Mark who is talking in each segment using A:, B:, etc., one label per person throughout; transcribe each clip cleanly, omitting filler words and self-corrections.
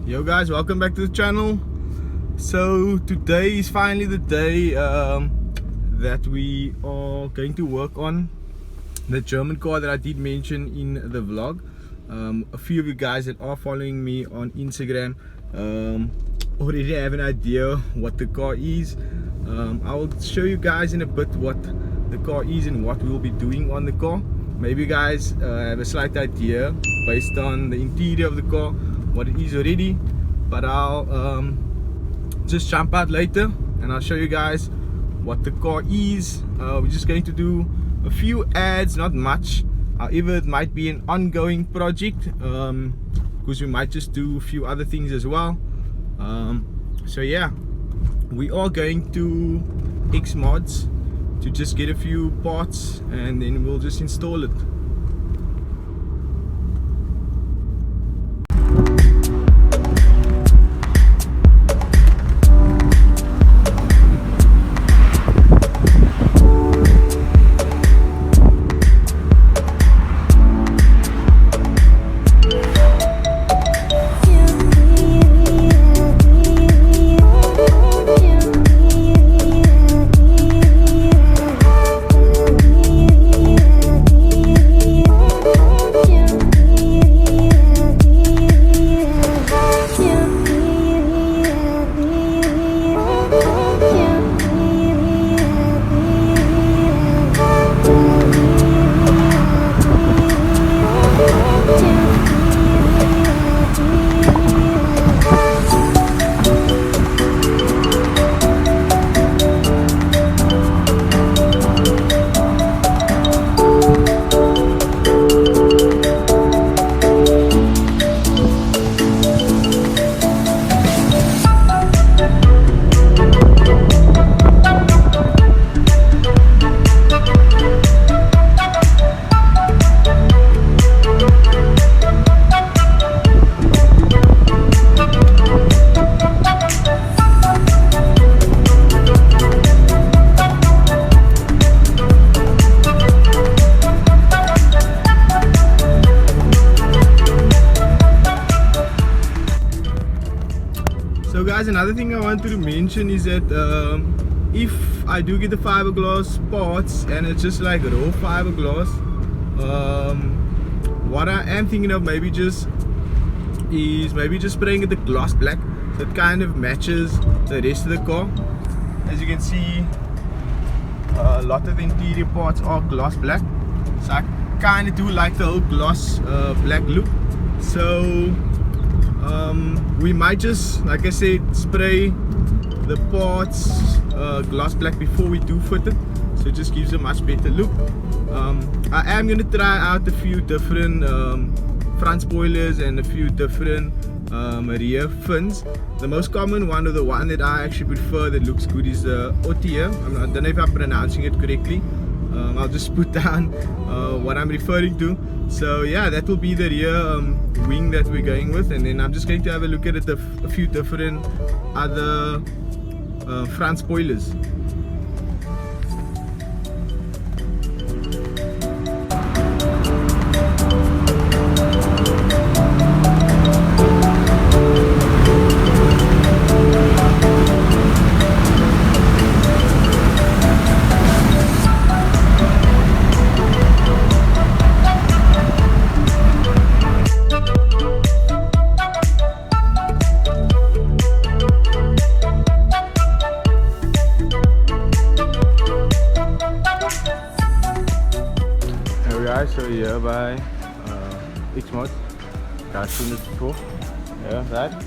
A: Yo guys, welcome back to the channel. So today is finally the day that we are going to work on the German car that I did mention in the vlog. A few of you guys that are following me on Instagram already have an idea what the car is. I will show you guys in a bit what the car is and what we will be doing on the car. Maybe you guys have a slight idea based on the interior of the car what it is already, but I'll just jump out later and I'll show you guys what the car is. We're just going to do a few ads, not much. However, it might be an ongoing project because we might just do a few other things as well. So yeah, we are going to XMODZ to just get a few parts and then we'll just install it. So guys, another thing I wanted to mention is that if I do get the fiberglass parts and it's just like raw fiberglass, what I am thinking of maybe just spraying it the gloss black so it kind of matches the rest of the car. As you can see, a lot of the interior parts are gloss black, so I kind of do like the whole gloss black look. So we might just, like I said, spray the parts gloss black before we do fit it, so it just gives a much better look. I am going to try out a few different front spoilers and a few different rear fins. The most common one, or the one that I actually prefer that looks good, is the Otier. I don't know if I'm pronouncing it correctly. I'll just put down what I'm referring to. So yeah, that will be the rear wing that we're going with, and then I'm just going to have a look at it, a few different other front spoilers. So here by XMODZ, I've seen this before. Yeah, that.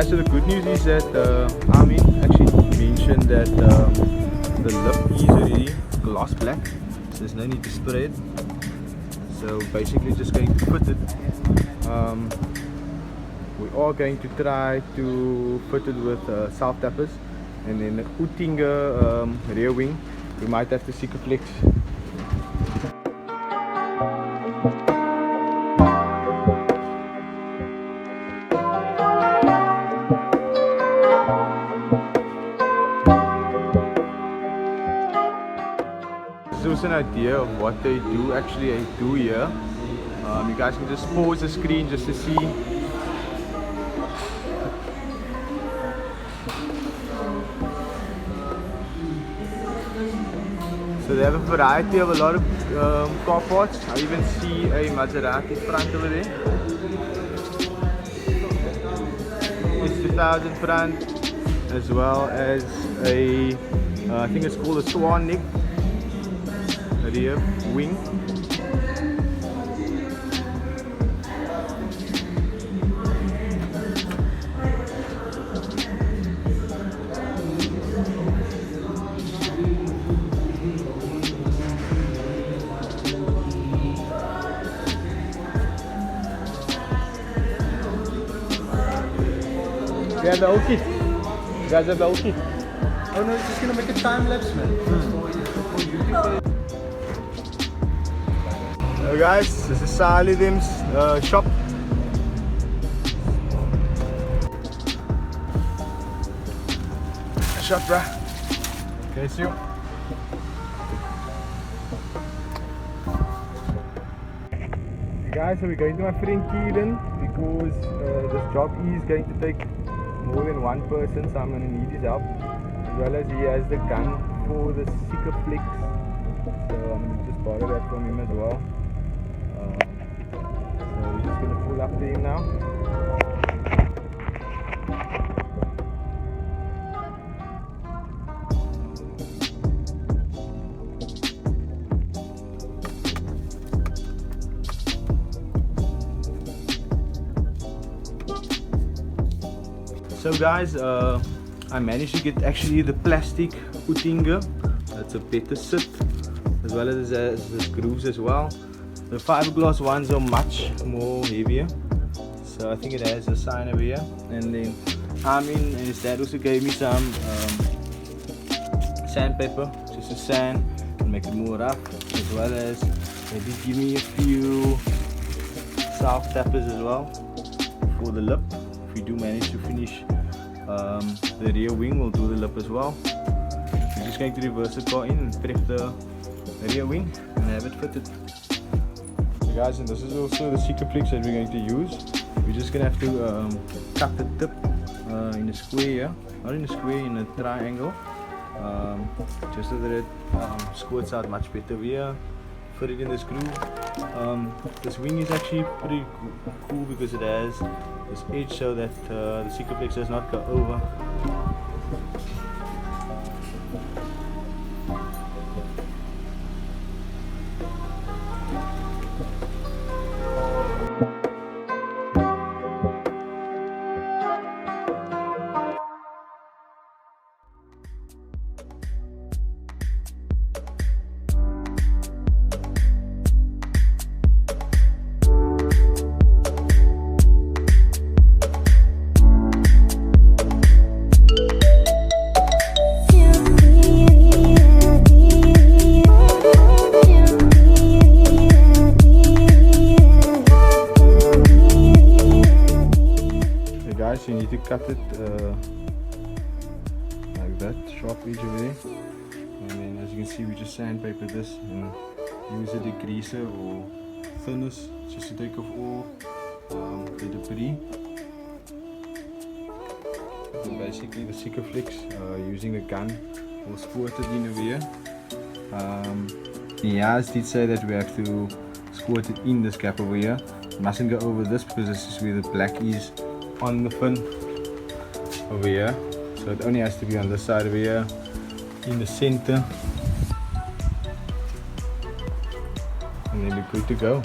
A: So the good news is that Armin actually mentioned that the lip is already gloss black, so there's no need to spray it. So basically just going to fit it. We are going to try to fit it with self tappers, and then the Utinga rear wing we might have to Sikaflex. This is an idea of what they actually do here. You guys can just pause the screen just to see. So they have a variety of a lot of car parts. I even see a Maserati front over there. It's 2000 front, as well as a I think it's called a swan neck rear wing. You have the whole kit. You guys have the whole kit.
B: Oh no, it's just gonna make a time lapse, man.
A: So guys, this is Salidim's shop. Shop, bruh. Okay, see you. Guys, so we're going to my friend Keelan because this job is going to take more than one person, so I'm going to need his help, as well as he has the gun for the Sikaflex, so I'm going to just borrow that from him as well. So we're just going to pull up to him now. So guys, I managed to get actually the plastic Utinga. That's a better sit, as well as the grooves as well. The fiberglass ones are much more heavier, so I think it has a sign over here. And then and his dad also gave me some sandpaper just to sand and make it more rough, as well as they did give me a few self tappers as well for the lip. If we do manage to finish the rear wing, we'll do the lip as well. We're just going to reverse the car in and prep the rear wing and have it fitted. So guys, and this is also the Sikaflex that we're going to use. We're just going to have to cut the tip in a square here, not in a square, in a triangle, just so that it squirts out much better. We fit it in this groove. This wing is actually pretty cool because it has this edge so that the Sikaflex does not go over. You need to cut it like that, sharp edge over there, and then as you can see we just sandpaper this and use a degreaser or thinners just to take off all the debris. And basically the Sikaflex, using the gun, will squirt it in over here. The guys did say that we have to squirt it in this gap over here. It mustn't go over this because this is where the black is on the fin over here, so it only has to be on this side over here in the center, and then we're good to go.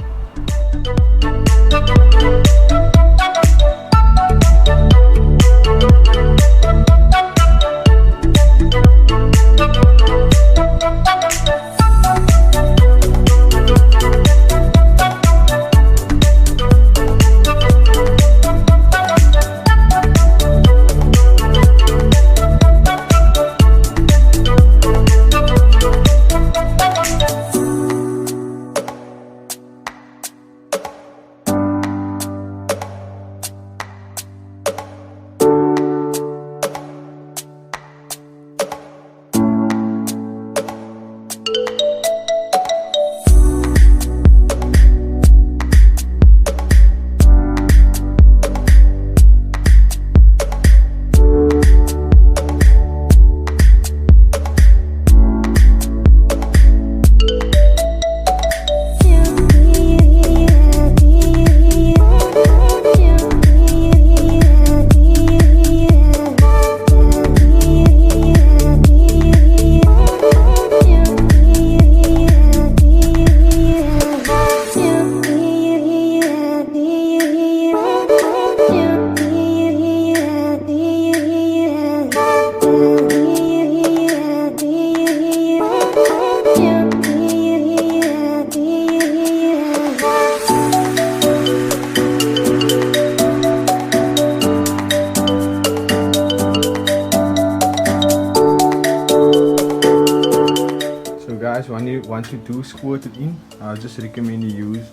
A: once you do squirt it in, I just recommend you use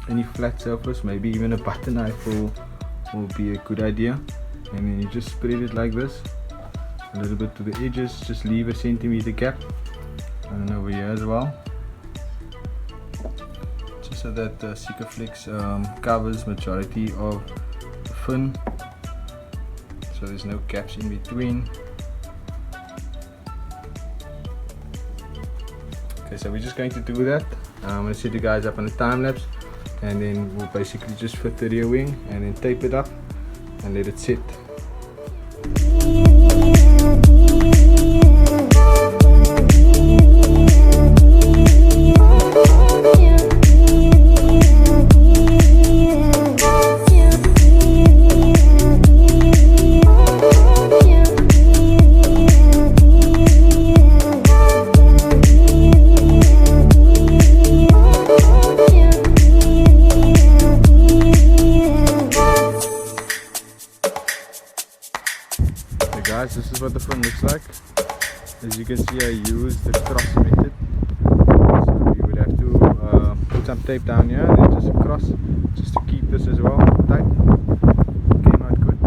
A: any flat surface, maybe even a butter knife will be a good idea. And then you just spread it like this, a little bit to the edges, just leave a centimeter gap, and then over here as well, just so that the Sikaflex covers majority of the fin, so there's no gaps in between. Okay, so we're just going to do that. I'm going to set you guys up on a time lapse, and then we'll basically just fit the rear wing and then tape it up and let it sit. Guys, this is what the fin looks like. As you can see, I used the cross method, so you would have to put some tape down here and then just across, just to keep this as well tight. Came out good.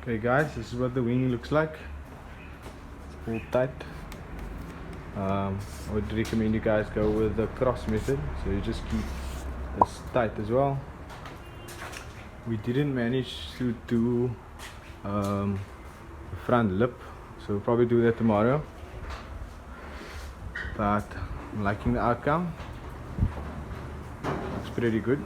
A: Okay guys, this is what the wing looks like. All tight. I would recommend you guys go with the cross method, so you just keep this tight as well. We didn't manage to do the front lip, so we'll probably do that tomorrow, but I'm liking the outcome. Looks pretty good.